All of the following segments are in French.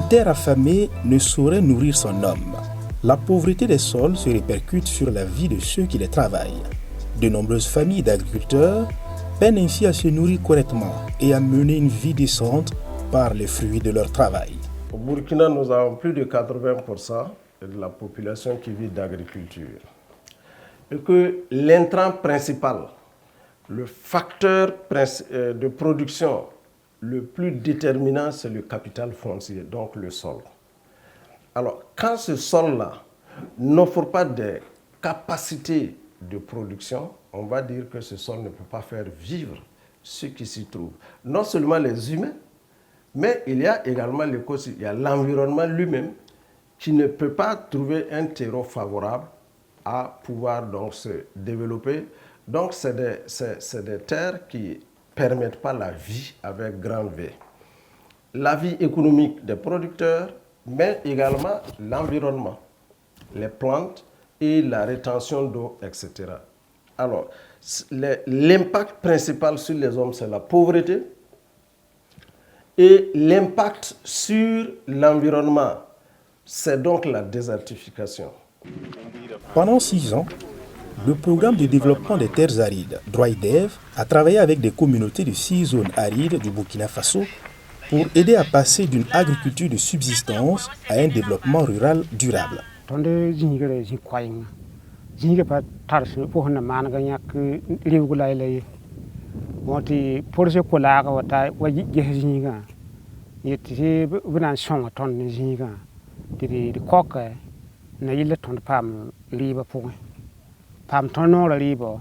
terre affamée ne saurait nourrir son homme. La pauvreté des sols se répercute sur la vie de ceux qui les travaillent. De nombreuses familles d'agriculteurs peinent ainsi à se nourrir correctement et à mener une vie décente par les fruits de leur travail. Au Burkina, nous avons plus de 80% de la population qui vit d'agriculture. Et que l'intrant principal, le facteur de production le plus déterminant, c'est le capital foncier, donc le sol. Alors, quand ce sol-là n'offre pas de capacité de production, on va dire que ce sol ne peut pas faire vivre ceux qui s'y trouvent. Non seulement les humains, mais il y a également l'écosystème, il y a l'environnement lui-même qui ne peut pas trouver un terreau favorable à pouvoir donc se développer. Donc c'est des terres qui ne permettent pas la vie avec grand V. La vie économique des producteurs, mais également l'environnement, les plantes et la rétention d'eau, etc. Alors, l'impact principal sur les hommes, c'est la pauvreté. Et l'impact sur l'environnement, c'est donc la désertification. Pendant 6 ans, le programme de développement des terres arides, DROIDEV, a travaillé avec des communautés de 6 zones arides du Burkina Faso pour aider à passer d'une agriculture de subsistance à un développement rural durable. Moti porse kulaga wata waji jehinga yeti bunan songa ton zinga di koka na yile ton pam liba pu pam ton no liba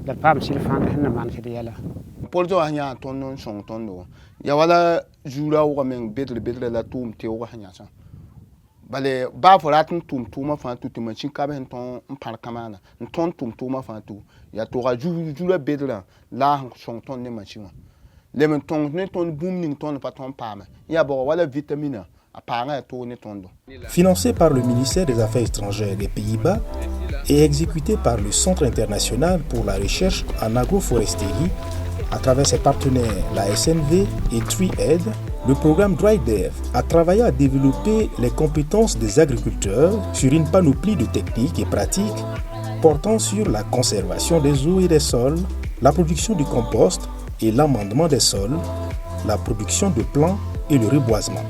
da pam silfan na man ke yala porjo hanya ton non song ton do ya wala jura wa men bedre la tum te wa hanya sa bale ba foratin tum fa tu tum chin ka ben ton par kamana ton tum fa tu ya to ga jura bedre la song ton ne machin le men ton ne ton boom ning ton pa ton pam ya bo wala vitamine a para to ne ton do. Financé par le ministère des Affaires étrangères des Pays-Bas et exécuté par le Centre international pour la recherche en agroforesterie à travers ses partenaires la SNV et TreeAid, le programme DROIDEV a travaillé à développer les compétences des agriculteurs sur une panoplie de techniques et pratiques portant sur la conservation des eaux et des sols, la production du compost et l'amendement des sols, la production de plants et le reboisement.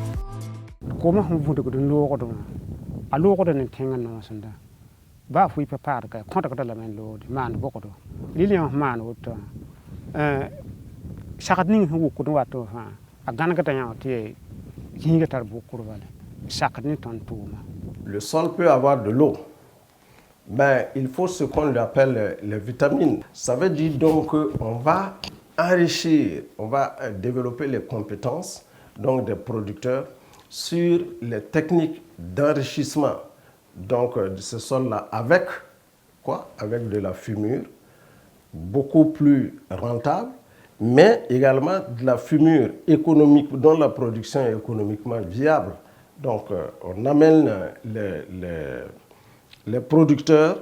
Le sol peut avoir de l'eau, mais il faut ce qu'on appelle les vitamines. Ça veut dire donc qu'on va enrichir, on va développer les compétences donc des producteurs sur les techniques d'enrichissement donc de ce sol-là avec quoi? Avec de la fumure, beaucoup plus rentable, mais également de la fumure économique dont la production est économiquement viable. Donc on amène les producteurs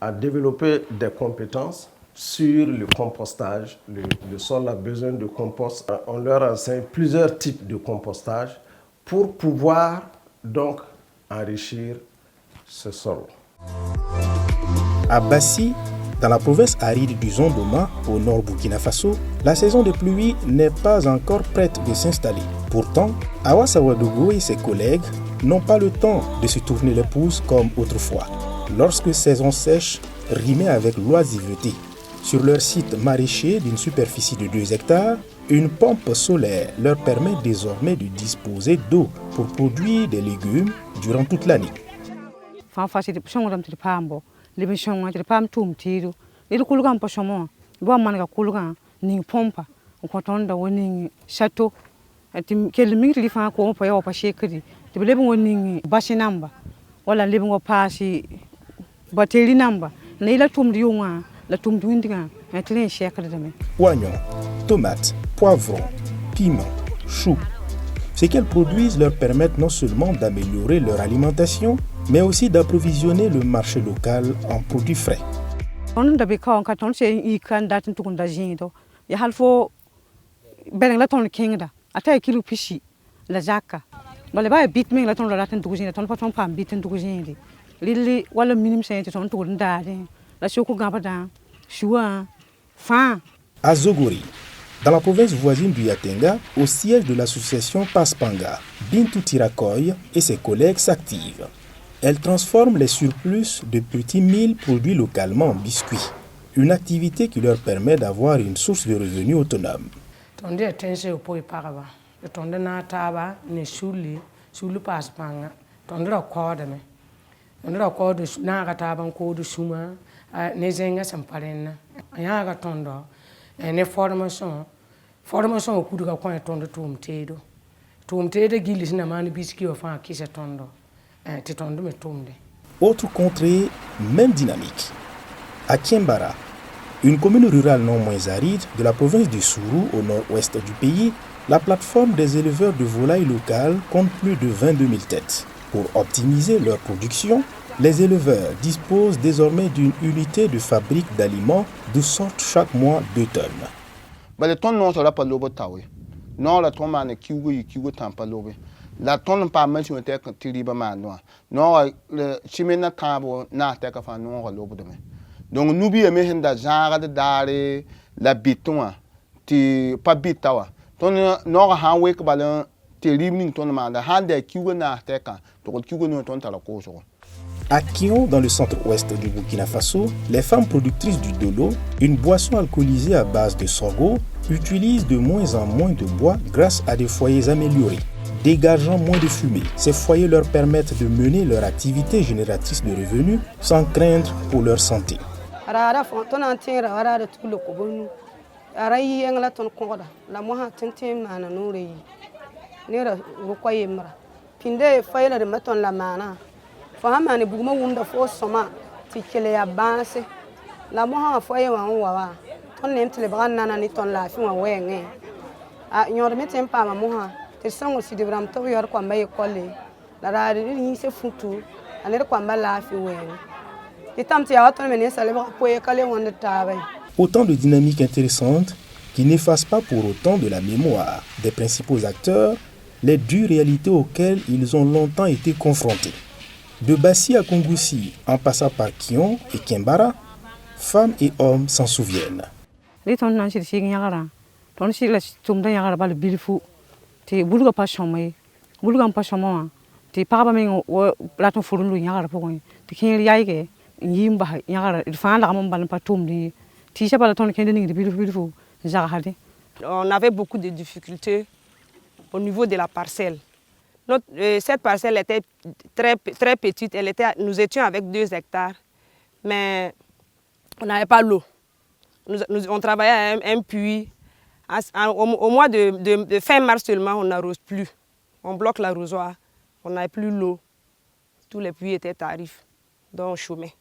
à développer des compétences sur le compostage. Le sol a besoin de compost. On leur enseigne plusieurs types de compostage pour pouvoir donc enrichir ce sol. À Bassi, dans la province aride du Zondoma, au nord Burkina Faso, la saison de pluie n'est pas encore prête de s'installer. Pourtant, Awa Sawadogo et ses collègues n'ont pas le temps de se tourner les pouces comme autrefois, lorsque saison sèche rimait avec l'oisiveté. Sur leur site maraîcher d'une superficie de 2 hectares, une pompe solaire leur permet désormais de disposer d'eau pour produire des légumes durant toute l'année. Oignons, tomates, poivrons, piments, choux. Ce qu'elles produisent leur permettent non seulement d'améliorer leur alimentation, mais aussi d'approvisionner le marché local en produits frais. Bale ba bit me la ton la tan dugujin ton pa ton pam bit tan dugujin di. Lili wala minim sen ton to ndade. La choko gabada. Choua. Fin. À Zogori, dans la province voisine du Yatenga, au siège de l'association Paspanga, Bintou Tirakoy et ses collègues s'activent. Elle transforme les surplus de petits milles produits localement en biscuits, une activité qui leur permet d'avoir une source de revenus autonome. Formation au coup de coin tondo tumtedo. Tumtedo gilis na mani biscuit au fin qui se tondo. Tetondo me tombe. Autre contrée, même dynamique. À Kiembara, une commune rurale non moins aride de la province du Sourou au nord-ouest du pays, la plateforme des éleveurs de volailles locales compte plus de 22 000 têtes. Pour optimiser leur production, les éleveurs disposent désormais d'une unité de fabrique d'aliments d'où sortent chaque mois 2 tonnes. Bale ton non sera pas lobo tawe. Non la ton mane kiwo tampa lobe. La ton pa man sur te tiriba man no. Non le chimena tabo na te ka fa non lobo de me. Donc nous bi me henda genre de dare la biton ti pa bitawa. Ton non ha we ka balen tiribning ton man da hande kiwo na te ka to kiwo no ton tala ko so. À Kion, dans le centre-ouest du Burkina Faso, les femmes productrices du dolo, une boisson alcoolisée à base de sorgho, utilisent de moins en moins de bois grâce à des foyers améliorés, dégageant moins de fumée. Ces foyers leur permettent de mener leur activité génératrice de revenus sans craindre pour leur santé. Fahama ne buguma wunda fo soma ti kele ya banse la moha foye wa wa ton nem tele bran nana ni ton la fi wa wenge a nyor metem pa ma moha te sango si de bram to yor kwa mbaye kolle la ra ni se futu aner kwa mbala fi wenge itam ti ya ton mene sale ba poye kale wonde tabe. Autant de dynamiques intéressantes qui n'effacent pas pour autant de la mémoire des principaux acteurs les dures réalités auxquelles ils ont longtemps été confrontés. De Bassi à Kongoussi, en passant par Kion et Kiembara, femmes et hommes s'en souviennent. On avait beaucoup de difficultés au niveau de la parcelle. Cette parcelle était très petite, nous étions avec 2 hectares, mais on n'avait pas l'eau. On travaillait à un puits. Au mois de fin mars seulement, on n'arrose plus. On bloque l'arrosoir, on n'avait plus l'eau. Tous les puits étaient tarifs, donc on chômait.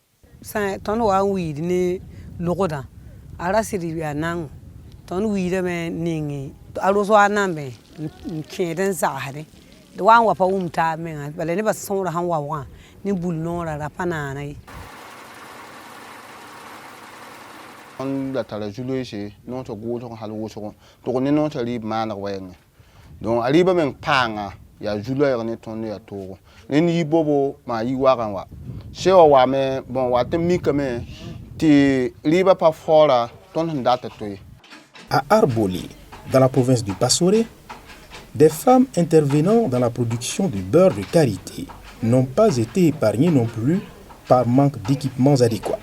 Wan wa pa umta men bale ne ba sonra han wa wa ni bul nora ra panana yi on la tala julo che non to go to halu so to ne non to ri mana wen donc ali ba men panga ya julo ya ne ton ya to ne ni bobo ma yi wa kan wa she wa me bon wa te mi kame ti riba pa fora ton ndata to. À Arbolé, dans la province du Passoré, des femmes intervenant dans la production du beurre de karité n'ont pas été épargnées non plus par manque d'équipements adéquats.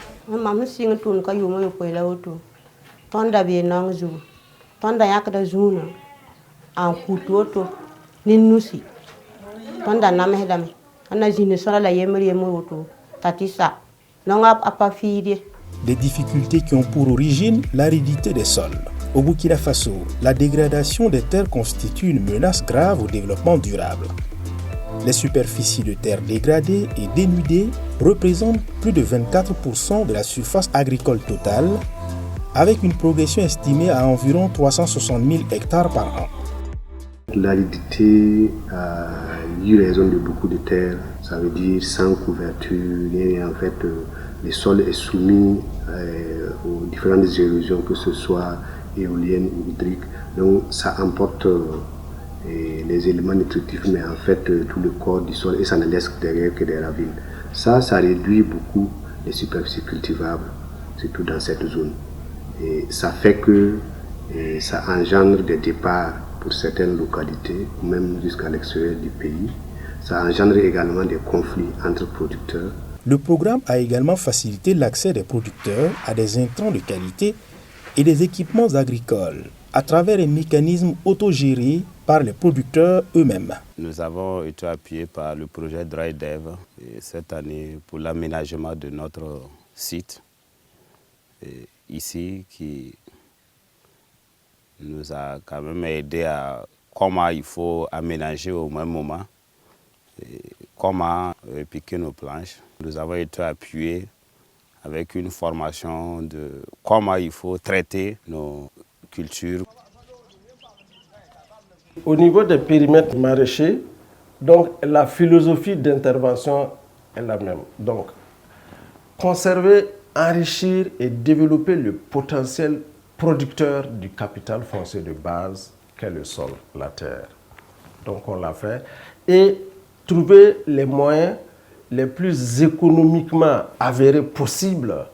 Des difficultés qui ont pour origine l'aridité des sols. Au Burkina Faso, la dégradation des terres constitue une menace grave au développement durable. Les superficies de terres dégradées et dénudées représentent plus de 24% de la surface agricole totale, avec une progression estimée à environ 360 000 hectares par an. L'aridité a eu raison de beaucoup de terres, ça veut dire sans couverture, et en fait le sol est soumis aux différentes érosions, que ce soit éoliennes ou hydriques, donc ça emporte les éléments nutritifs, mais en fait tout le corps du sol, et ça ne laisse derrière que des ravines. Ça réduit beaucoup les superficies cultivables, surtout dans cette zone. Et ça fait que ça engendre des départs pour certaines localités, même jusqu'à l'extérieur du pays. Ça engendre également des conflits entre producteurs. Le programme a également facilité l'accès des producteurs à des intrants de qualité et des équipements agricoles à travers un mécanisme autogéré par les producteurs eux-mêmes. Nous avons été appuyés par le projet DryDev cette année pour l'aménagement de notre site ici, qui nous a quand même aidé à comment il faut aménager au même moment, comment piquer nos planches. Nous avons été appuyés avec une formation de comment il faut traiter nos cultures. Au niveau des périmètres maraîchers, donc la philosophie d'intervention est la même. Donc, conserver, enrichir et développer le potentiel producteur du capital foncier de base qu'est le sol, la terre. Donc on l'a fait. Et trouver les moyens les plus économiquement avérés possibles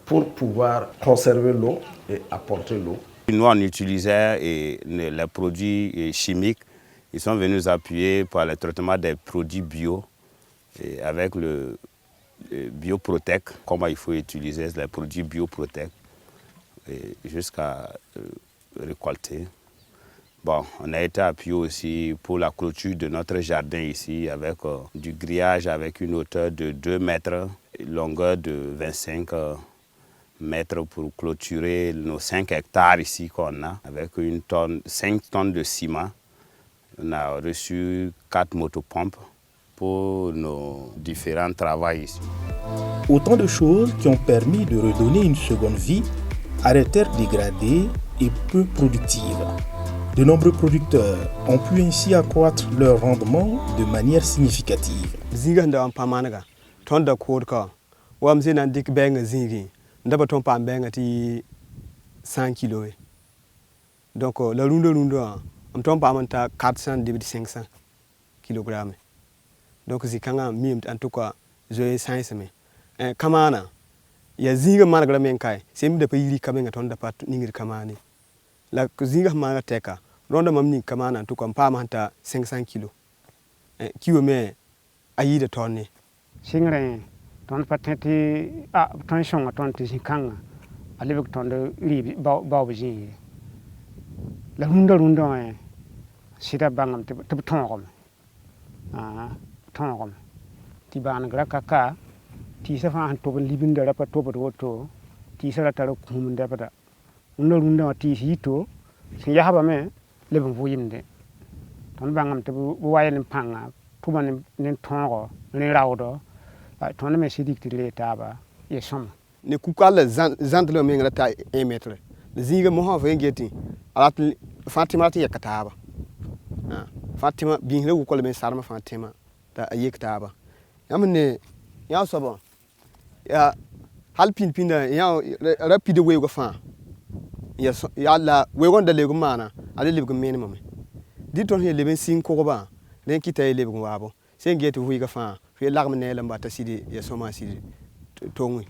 pour pouvoir conserver l'eau et apporter l'eau. Nous, on utilisait les produits chimiques. Ils sont venus nous appuyer pour le traitement des produits bio et avec le Bioprotec, comment il faut utiliser les produits Bioprotec jusqu'à récolter. Bon, on a été appuyé aussi pour la clôture de notre jardin ici avec du grillage avec une hauteur de 2 mètres, longueur de 25 mètres pour clôturer nos 5 hectares ici qu'on a avec 5 tonnes de ciment. On a reçu 4 motopompes pour nos différents travaux ici. Autant de choses qui ont permis de redonner une seconde vie à des terres dégradées et peu productives. De nombreux producteurs ont pu ainsi accroître leur rendement de manière significative. Donc la runde on tombe pas 400 500 kg. Donc c'est quand même en tout cas je 5 mais kamana ya zinga managra men kai c'est me de pays kamen ton da pat ningir kamani la zinga managra teka ronda mamni kamana en tout cas pas 500 kg kiwo me ayi de tonne singre ton patenti ton shonga ton tisikanga alebe ton de li ba bji la runda sida bangam te tongom tongom ti ban gra kaka ti sa fa to libin da rapa to to ti sa ta ko mun da pada runda ti hito sin ya haba me lebon fu yimde ton bangam te bu wayen panga tuman nen tongo ne rawdo ton me sidik ti le taba ye som ne kukala zantle me ngata 1 mètre le zinga mo ha fa ngeti alat Fatima ti yakataba Fatima bin le ko le men sarma Fatima ta ayekataba yamne ya sobo ya halpin pinda ya rapide we go fa ya la we gonda le go mana ale le go minimum di ton he le ben sin ko ba len kita le go wabo sen geti hu ga fa fi larme ne la mbata sidi ya soma sidi tongi.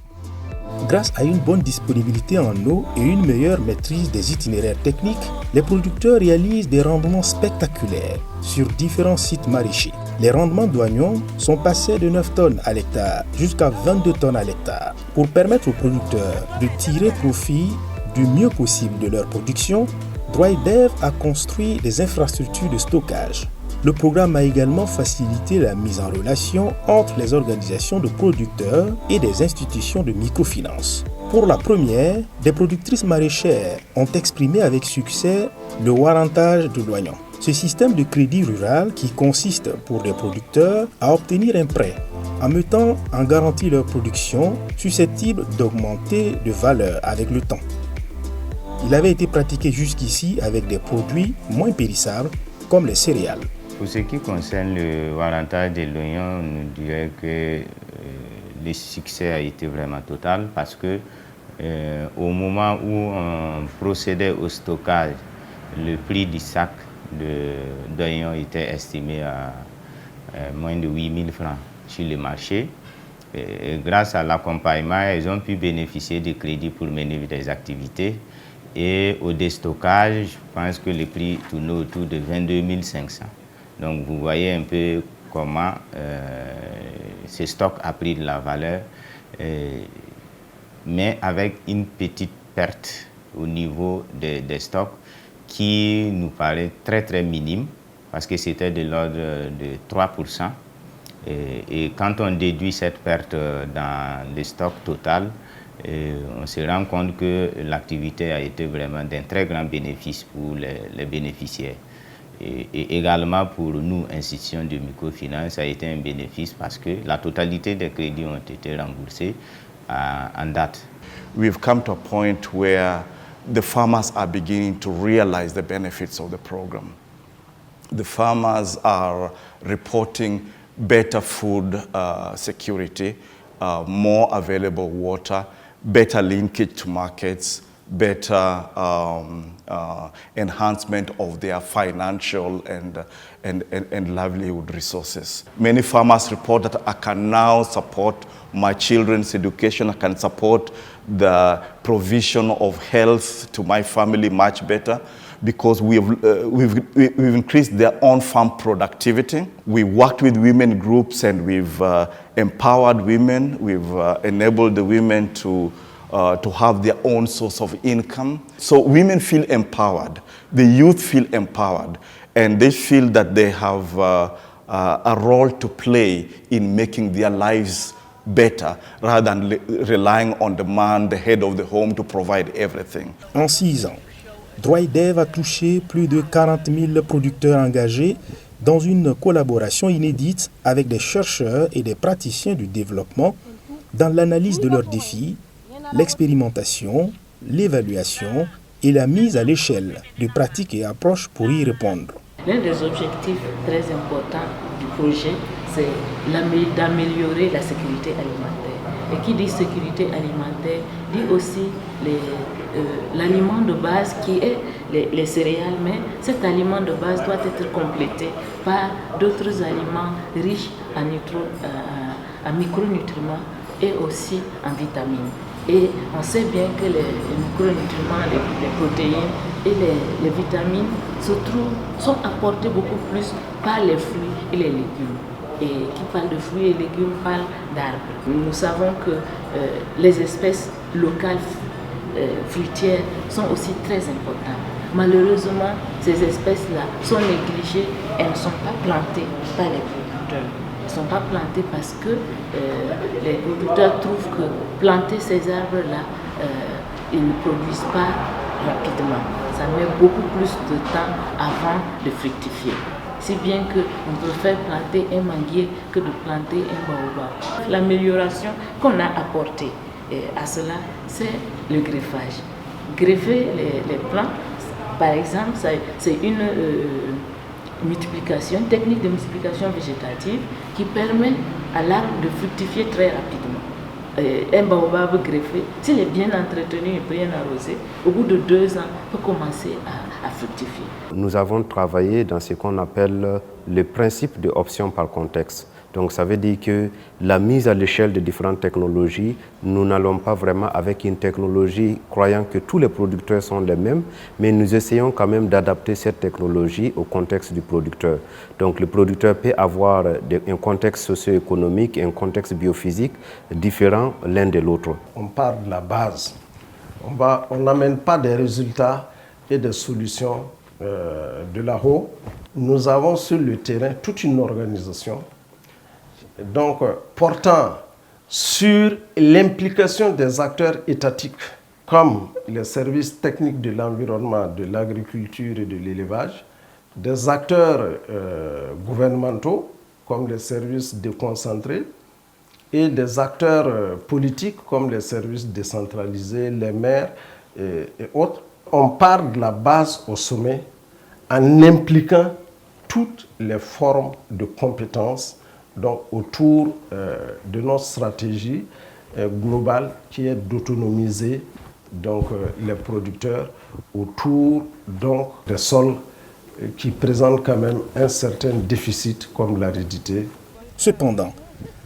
Grâce à une bonne disponibilité en eau et une meilleure maîtrise des itinéraires techniques, les producteurs réalisent des rendements spectaculaires sur différents sites maraîchers. Les rendements d'oignons sont passés de 9 tonnes à l'hectare jusqu'à 22 tonnes à l'hectare. Pour permettre aux producteurs de tirer profit du mieux possible de leur production, DryDev a construit des infrastructures de stockage. Le programme a également facilité la mise en relation entre les organisations de producteurs et des institutions de microfinance. Pour la première, des productrices maraîchères ont exprimé avec succès le warrantage de l'oignon. Ce système de crédit rural qui consiste pour les producteurs à obtenir un prêt en mettant en garantie leur production susceptible d'augmenter de valeur avec le temps. Il avait été pratiqué jusqu'ici avec des produits moins périssables comme les céréales. Pour ce qui concerne le warrantage de l'oignon, nous dirais que le succès a été vraiment total parce que au moment où on procédait au stockage, le prix du sac d'oignons était estimé à moins de 8 000 francs sur le marché. Et grâce à l'accompagnement, ils ont pu bénéficier de crédits pour mener des activités. Et au déstockage, je pense que le prix tournait autour de 22 500. Donc vous voyez un peu comment ce stock a pris de la valeur, mais avec une petite perte au niveau des stocks qui nous paraît très très minime, parce que c'était de l'ordre de 3%. Et quand on déduit cette perte dans le stock total, on se rend compte que l'activité a été vraiment d'un très grand bénéfice pour les bénéficiaires. Et également pour nous, institutions de microfinance, ça a été un bénéfice parce que la totalité des crédits ont été remboursés en date. We've come to a point where the farmers are beginning to realize the benefits of the program. The farmers are reporting better food security, more available water, better linkage to markets, better enhancement of their financial and livelihood resources. Many farmers report that I can now support my children's education, I can support the provision of health to my family much better because we've increased their on-farm productivity. We worked with women groups and we've empowered women. We've enabled the women to have their own source of income. So women feel empowered, the youth feel empowered, and they feel that they have a role to play in making their lives better rather than relying on the man, the head of the home, to provide everything. En 6 ans, Droidev a touché plus de 40 000 producteurs engagés dans une collaboration inédite avec des chercheurs et des praticiens du développement dans l'analyse de leurs défis, l'expérimentation, l'évaluation et la mise à l'échelle de pratiques et approches pour y répondre. L'un des objectifs très importants du projet, c'est d'améliorer la sécurité alimentaire. Et qui dit sécurité alimentaire dit aussi l'aliment de base qui est les céréales, mais cet aliment de base doit être complété par d'autres aliments riches en micronutriments et aussi en vitamines. Et on sait bien que les micronutriments, les protéines et les vitamines sont apportés beaucoup plus par les fruits et les légumes. Et qui parle de fruits et légumes parle d'arbres. Nous savons que les espèces locales fruitières sont aussi très importantes. Malheureusement, ces espèces-là sont négligées, elles ne sont pas plantées par les producteurs. Elles ne sont pas plantées parce que les producteurs trouvent que planter ces arbres-là, ils ne produisent pas rapidement. Ça met beaucoup plus de temps avant de fructifier. Si bien qu'on préfère planter un manguier que de planter un baobab. L'amélioration qu'on a apportée à cela, c'est le greffage. Greffer les plants, par exemple, c'est une technique de multiplication végétative qui permet à l'arbre de fructifier très rapidement. Un baobab greffé, s'il est bien entretenu et bien arrosé, au bout de 2 ans, peut commencer à fructifier. Nous avons travaillé dans ce qu'on appelle le principe de option par contexte. Donc ça veut dire que la mise à l'échelle de différentes technologies, nous n'allons pas vraiment avec une technologie croyant que tous les producteurs sont les mêmes, mais nous essayons quand même d'adapter cette technologie au contexte du producteur. Donc le producteur peut avoir un contexte socio-économique et un contexte biophysique différent l'un de l'autre. On part de la base. On n'amène pas des résultats et des solutions de là-haut. Nous avons sur le terrain toute une organisation donc portant sur l'implication des acteurs étatiques comme les services techniques de l'environnement, de l'agriculture et de l'élevage, des acteurs gouvernementaux comme les services déconcentrés et des acteurs politiques comme les services décentralisés, les maires et autres. On part de la base au sommet en impliquant toutes les formes de compétences donc, autour de notre stratégie globale qui est d'autonomiser donc, les producteurs autour donc, des sols qui présentent quand même un certain déficit comme l'aridité. Cependant,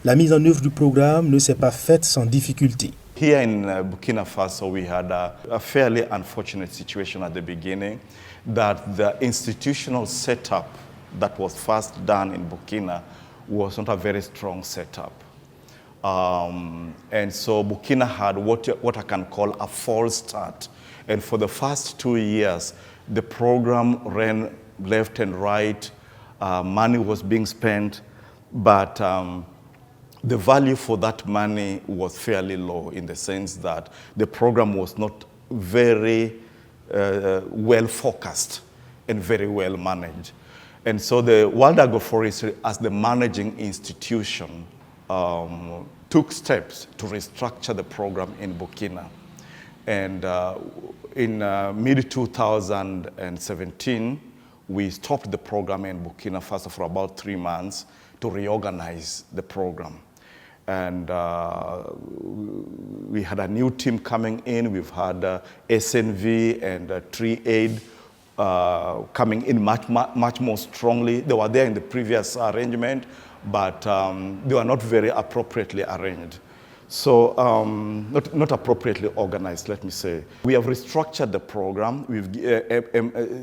la mise en œuvre du programme ne s'est pas faite sans difficulté. Here in Burkina Faso, we had a fairly unfortunate situation at the beginning that the institutional setup that was first done in Burkina was not a very strong setup. And so Burkina had what I can call a false start. And for the first 2 years, the program ran left and right. Money was being spent, but the value for that money was fairly low in the sense that the program was not very well focused and very well managed. And so the World Agroforestry, as the managing institution, took steps to restructure the program in Burkina. And in mid-2017, we stopped the program in Burkina Faso for about 3 months to reorganize the program. And we had a new team coming in. We've had SNV and Tree Aid coming in much more strongly. They were there in the previous arrangement, but they were not very appropriately arranged. So not appropriately organized, let me say. We have restructured the program. We've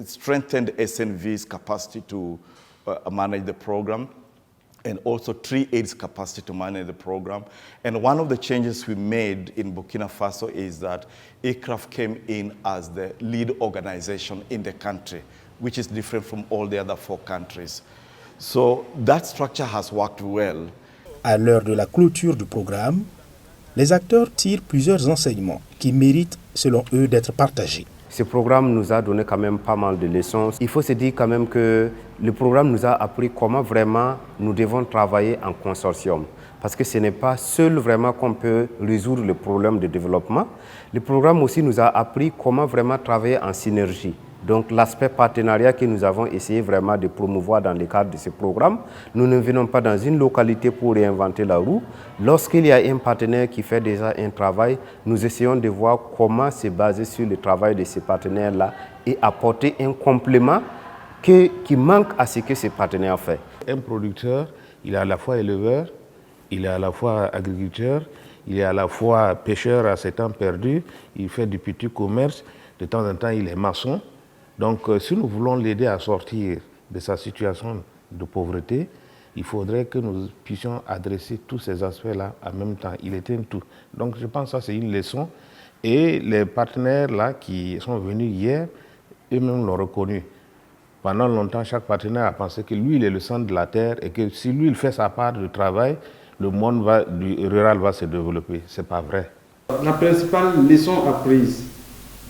strengthened SNV's capacity to manage the program, and also Tree Aid's capacity to manage the program. And one of the changes we made in Burkina Faso is that ICRAF came in as the lead organization in the country, which is different from all the other 4 countries. So that structure has worked well. À l'heure de la clôture du programme, les acteurs tirent plusieurs enseignements qui méritent, selon eux, d'être partagés. Ce programme nous a donné quand même pas mal de leçons. Il faut se dire quand même que le programme nous a appris comment vraiment nous devons travailler en consortium. Parce que ce n'est pas seul vraiment qu'on peut résoudre le problème de développement. Le programme aussi nous a appris comment vraiment travailler en synergie. Donc l'aspect partenariat que nous avons essayé vraiment de promouvoir dans le cadre de ce programme, nous ne venons pas dans une localité pour réinventer la roue. Lorsqu'il y a un partenaire qui fait déjà un travail, nous essayons de voir comment se baser sur le travail de ces partenaires-là et apporter un complément qui manque à ce que ces partenaires font. Un producteur, il est à la fois éleveur, il est à la fois agriculteur, il est à la fois pêcheur à ses temps perdus, il fait du petit commerce, de temps en temps il est maçon. Donc, si nous voulons l'aider à sortir de sa situation de pauvreté, il faudrait que nous puissions adresser tous ces aspects-là en même temps. Il était un tout. Donc, je pense que ça, c'est une leçon. Et les partenaires là qui sont venus hier, eux-mêmes l'ont reconnu. Pendant longtemps, chaque partenaire a pensé que lui, il est le centre de la terre et que si lui, il fait sa part de travail, le monde rural va se développer. Ce n'est pas vrai. La principale leçon apprise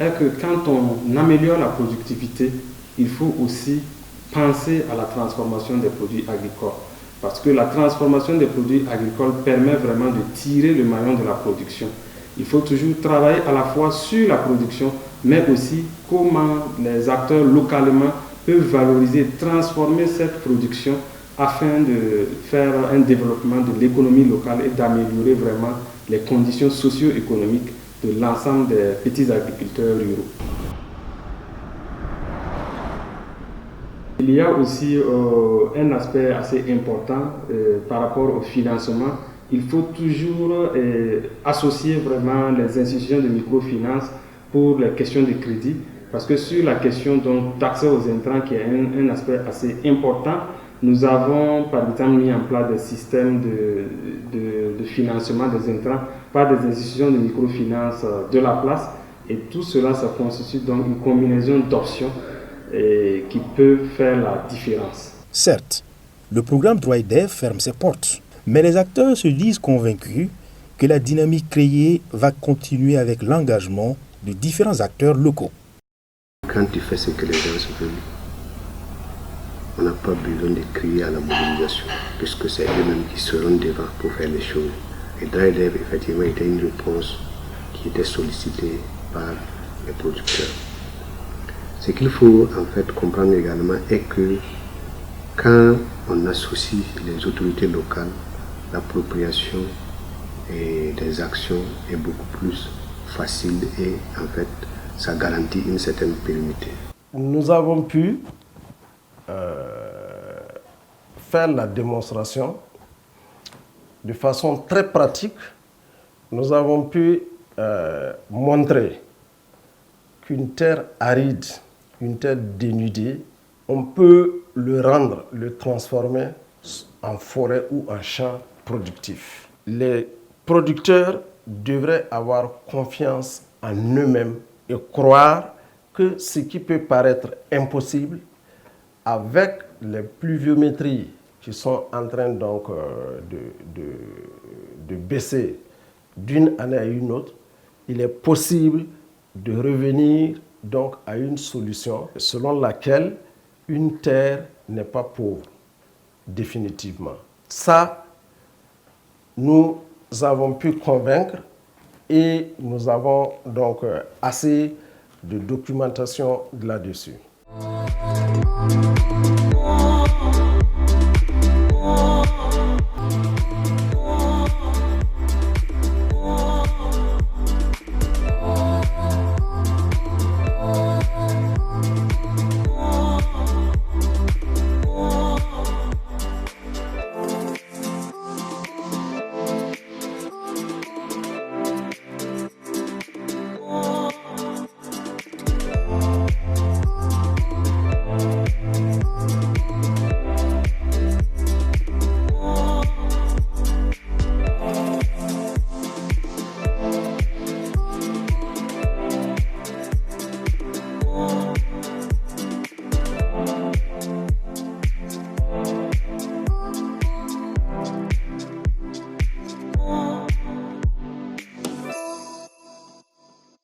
est que quand on améliore la productivité, il faut aussi penser à la transformation des produits agricoles. Parce que la transformation des produits agricoles permet vraiment de tirer le maillon de la production. Il faut toujours travailler à la fois sur la production, mais aussi comment les acteurs localement peuvent valoriser, transformer cette production afin de faire un développement de l'économie locale et d'améliorer vraiment les conditions socio-économiques de l'ensemble des petits agriculteurs ruraux. Il y a aussi un aspect assez important par rapport au financement. Il faut toujours associer vraiment les institutions de microfinance pour les questions de crédit, parce que sur la question d'accès aux intrants, qui est un aspect assez important, nous avons par exemple mis en place des systèmes de financement des intrants par des institutions de microfinance de la place, et tout cela, ça constitue donc une combinaison d'options qui peut faire la différence. Certes, le programme Droit Dev ferme ses portes, mais les acteurs se disent convaincus que la dynamique créée va continuer avec l'engagement de différents acteurs locaux. Quand tu fais ce que les gens veulent, on n'a pas besoin de crier à la mobilisation, puisque c'est eux-mêmes qui seront devant pour faire les choses. Et Droit Dev, effectivement, était une réponse qui était sollicitée par les producteurs. Ce qu'il faut en fait comprendre également est que quand on associe les autorités locales, l'appropriation des actions est beaucoup plus facile et en fait ça garantit une certaine pérennité. Nous avons pu faire la démonstration de façon très pratique. Nous avons pu montrer qu'une terre aride, une terre dénudée, on peut le rendre, le transformer en forêt ou en champ productif. Les producteurs devraient avoir confiance en eux-mêmes et croire que ce qui peut paraître impossible, avec les pluviométries qui sont en train donc de baisser d'une année à une autre, il est possible de revenir donc à une solution selon laquelle une terre n'est pas pauvre définitivement. Ça, nous avons pu convaincre et nous avons donc assez de documentation là-dessus.